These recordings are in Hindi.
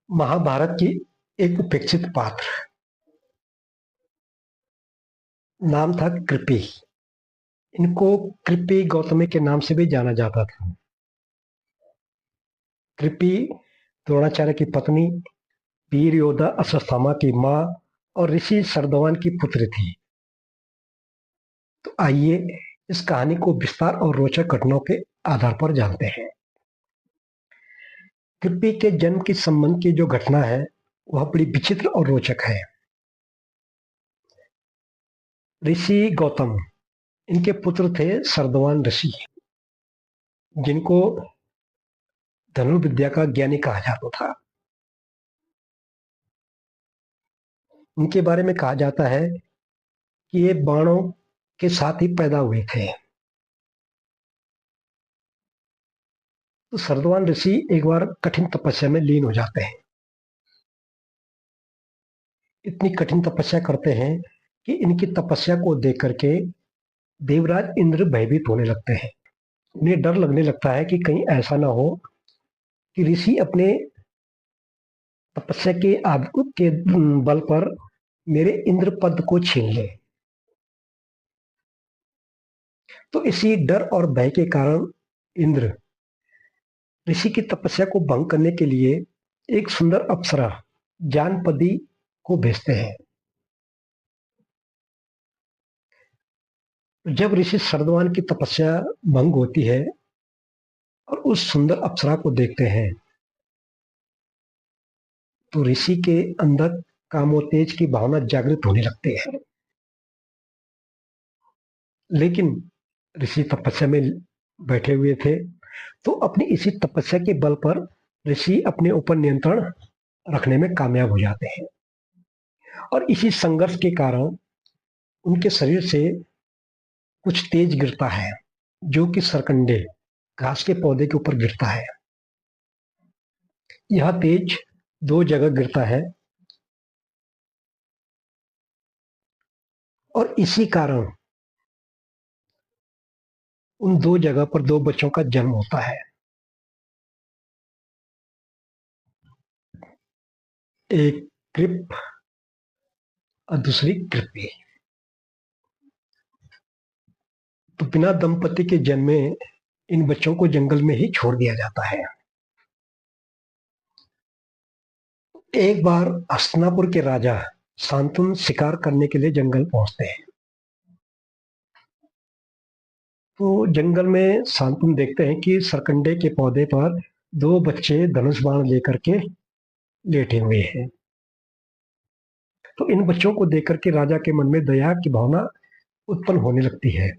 महाभारत की एक उपेक्षित पात्र, नाम था कृपि। इनको कृपि गौतमी के नाम से भी जाना जाता था। कृपि द्रोणाचार्य की पत्नी, वीर योद्धा अश्वत्थामा की माँ और ऋषि सरदवान की पुत्री थी। तो आइए इस कहानी को विस्तार और रोचक घटनाओं के आधार पर जानते हैं। कृपि के जन्म के संबंध की जो घटना है वह बड़ी विचित्र और रोचक है। ऋषि गौतम, इनके पुत्र थे सरदवान ऋषि, जिनको धनुर्विद्या का ज्ञानी कहा जाता था। उनके बारे में कहा जाता है कि ये बाणों के साथ ही पैदा हुए थे। तो सरदवान ऋषि एक बार कठिन तपस्या में लीन हो जाते हैं। इतनी कठिन तपस्या करते हैं कि इनकी तपस्या को देख करके देवराज इंद्र भयभीत होने लगते हैं। उन्हें डर लगने लगता है कि कहीं ऐसा ना हो कि ऋषि अपने तपस्या के बल पर मेरे इंद्र पद को छीन ले। तो इसी डर और भय के कारण इंद्र ऋषि की तपस्या को भंग करने के लिए एक सुंदर अप्सरा जानपदी को भेजते हैं। जब ऋषि सरदवान की तपस्या भंग होती है और उस सुंदर अप्सरा को देखते हैं तो ऋषि के अंदर कामोतेज की भावना जागृत होने लगती है। लेकिन ऋषि तपस्या में बैठे हुए थे, तो अपनी इसी तपस्या के बल पर ऋषि अपने ऊपर नियंत्रण रखने में कामयाब हो जाते हैं। और इसी संघर्ष के कारण उनके शरीर से कुछ तेज गिरता है, जो कि सरकंडे घास के पौधे के ऊपर गिरता है। यह तेज दो जगह गिरता है और इसी कारण उन दो जगह पर दो बच्चों का जन्म होता है। एक कृप और दूसरी कृपि। तो बिना दंपति के जन्मे इन बच्चों को जंगल में ही छोड़ दिया जाता है। एक बार हस्तिनापुर के राजा शांतनु शिकार करने के लिए जंगल पहुंचते हैं। तो जंगल में शांतनु देखते हैं कि सरकंडे के पौधे पर दो बच्चे धनुष बाण लेकर के लेटे हुए हैं। तो इन बच्चों को देख करके राजा के मन में दया की भावना उत्पन्न होने लगती है।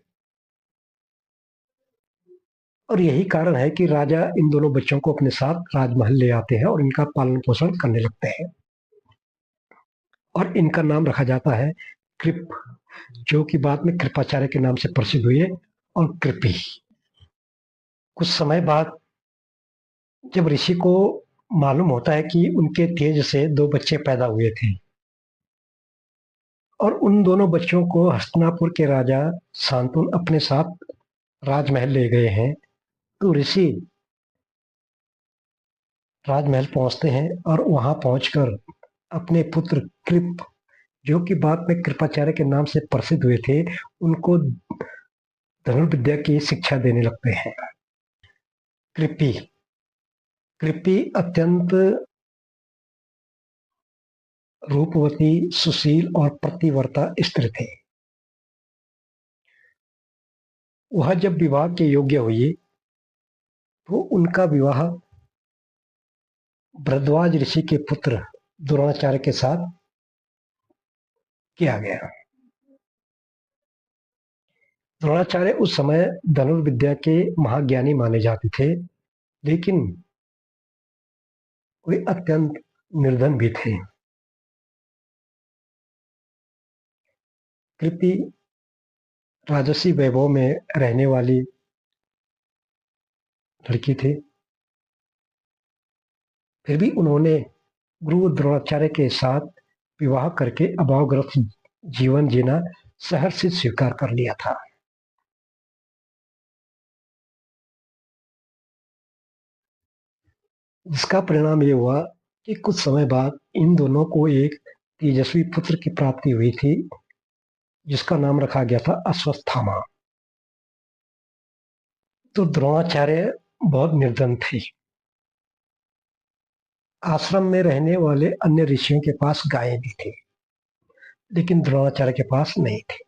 और यही कारण है कि राजा इन दोनों बच्चों को अपने साथ राजमहल ले आते हैं और इनका पालन पोषण करने लगते हैं। और इनका नाम रखा जाता है कृप, जो कि बाद में कृपाचार्य के नाम से प्रसिद्ध हुए, और कृपि। कुछ समय बाद जब ऋषि को मालूम होता है कि उनके तेज से दो बच्चे पैदा हुए थे और उन दोनों बच्चों को हस्तिनापुर के राजा शांतनु अपने साथ राजमहल ले गए हैं, तो ऋषि राजमहल पहुंचते हैं और वहां पहुंचकर अपने पुत्र कृप, जो कि बाद में कृपाचार्य के नाम से प्रसिद्ध हुए थे, उनको धनुर्विद्या की शिक्षा देने लगते हैं। कृपि कृपि अत्यंत रूपवती, सुशील और प्रतिवर्ता स्त्री थे। वह जब विवाह के योग्य हुई तो उनका विवाह भरद्वाज ऋषि के पुत्र द्रोणाचार्य के साथ किया गया। द्रोणाचार्य उस समय धनुर्विद्या के महाज्ञानी माने जाते थे, लेकिन वे अत्यंत निर्धन भी थे। कृपि राजसी वैभव में रहने वाली लड़की थी। फिर भी उन्होंने गुरु द्रोणाचार्य के साथ विवाह करके अभावग्रस्त जीवन जीना सहर्षित स्वीकार कर लिया था। जिसका परिणाम ये हुआ कि कुछ समय बाद इन दोनों को एक तेजस्वी पुत्र की प्राप्ति हुई थी, जिसका नाम रखा गया था अश्वत्थामा। तो द्रोणाचार्य बहुत निर्धन थे। आश्रम में रहने वाले अन्य ऋषियों के पास गायें भी थी, लेकिन द्रोणाचार्य के पास नहीं थी।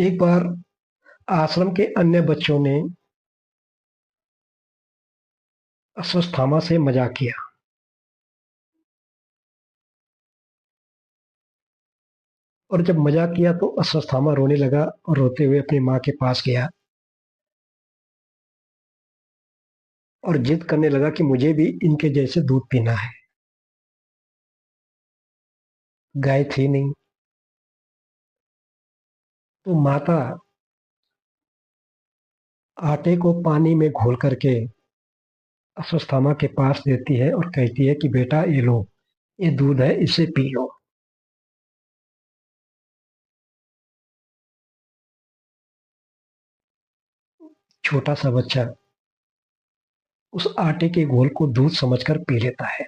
एक बार आश्रम के अन्य बच्चों ने अश्वत्थामा से मजाक किया और जब मजाक किया तो अश्वत्थामा रोने लगा और रोते हुए अपनी माँ के पास गया और जिद करने लगा कि मुझे भी इनके जैसे दूध पीना है। गाय थी नहीं, तो माता आटे को पानी में घोल करके अश्वत्थामा के पास देती है और कहती है कि बेटा ये लो, ये दूध है, इसे पी लो। छोटा सा बच्चा उस आटे के घोल को दूध समझकर पी लेता है।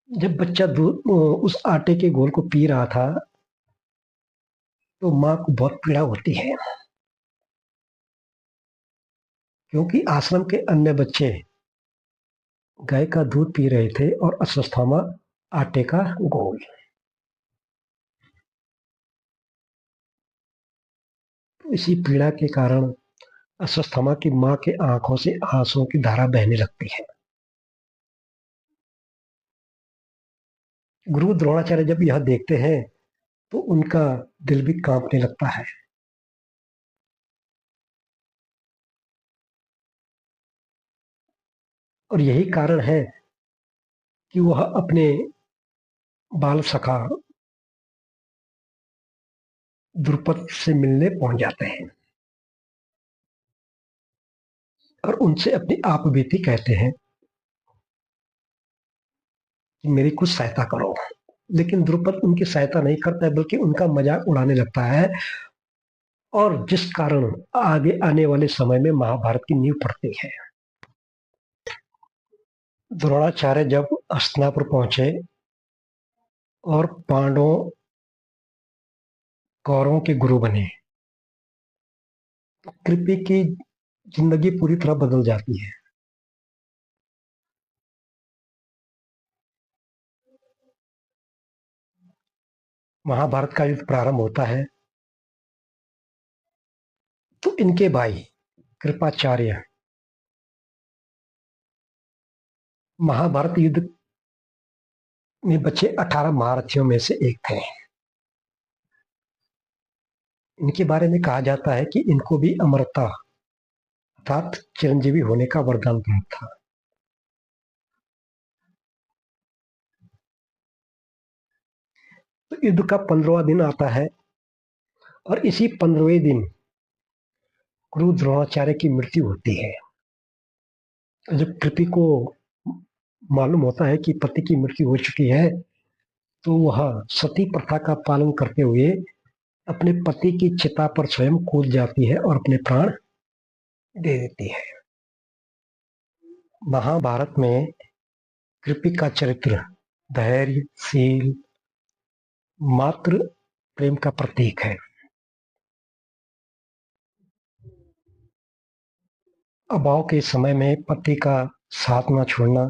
जब बच्चा दूध उस आटे के घोल को पी रहा था तो माँ को बहुत पीड़ा होती है, क्योंकि आश्रम के अन्य बच्चे गाय का दूध पी रहे थे और अश्वत्थामा आटे का घोल। इसी पीड़ा के कारण अश्वत्थामा की माँ के आंखों से आंसुओं की धारा बहने लगती है। गुरु द्रोणाचार्य जब यह देखते हैं तो उनका दिल भी कांपने लगता है। और यही कारण है कि वह अपने बाल सखा द्रुपद से मिलने पहुंच जाते हैं और उनसे अपनी आप बीती कहते हैं कि मेरी कुछ सहायता करो। लेकिन द्रुपद उनकी सहायता नहीं करता है, बल्कि उनका मजाक उड़ाने लगता है, और जिस कारण आगे आने वाले समय में महाभारत की नींव पड़ती है। द्रोणाचार्य जब हस्तिनापुर पहुंचे और पांडवों कौरवों के गुरु बने तो कृपि की जिंदगी पूरी तरह बदल जाती है। महाभारत का युद्ध प्रारंभ होता है तो इनके भाई कृपाचार्य महाभारत युद्ध में बचे 18 महारथियों में से एक थे। इनके बारे में कहा जाता है कि इनको भी अमरता अर्थात चिरंजीवी होने का वरदान प्राप्त था। तो युद्ध का 15वां दिन आता है और इसी 15वें दिन गुरु द्रोणाचार्य की मृत्यु होती है। जब कृपि को मालूम होता है कि पति की मृत्यु हो चुकी है तो वह सती प्रथा का पालन करते हुए अपने पति की चिता पर स्वयं कूद जाती है और अपने प्राण दे देती है। महाभारत में कृपि का चरित्र धैर्यशील मातृ प्रेम का प्रतीक है। अभाव के समय में पति का साथ न छोड़ना,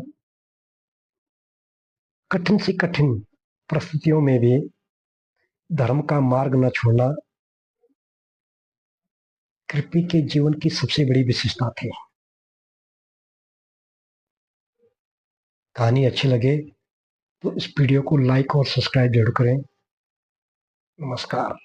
कठिन से कठिन परिस्थितियों में भी धर्म का मार्ग न छोड़ना कृपि के जीवन की सबसे बड़ी विशेषता थी। कहानी अच्छी लगे तो इस वीडियो को लाइक और सब्सक्राइब जरूर करें। नमस्कार।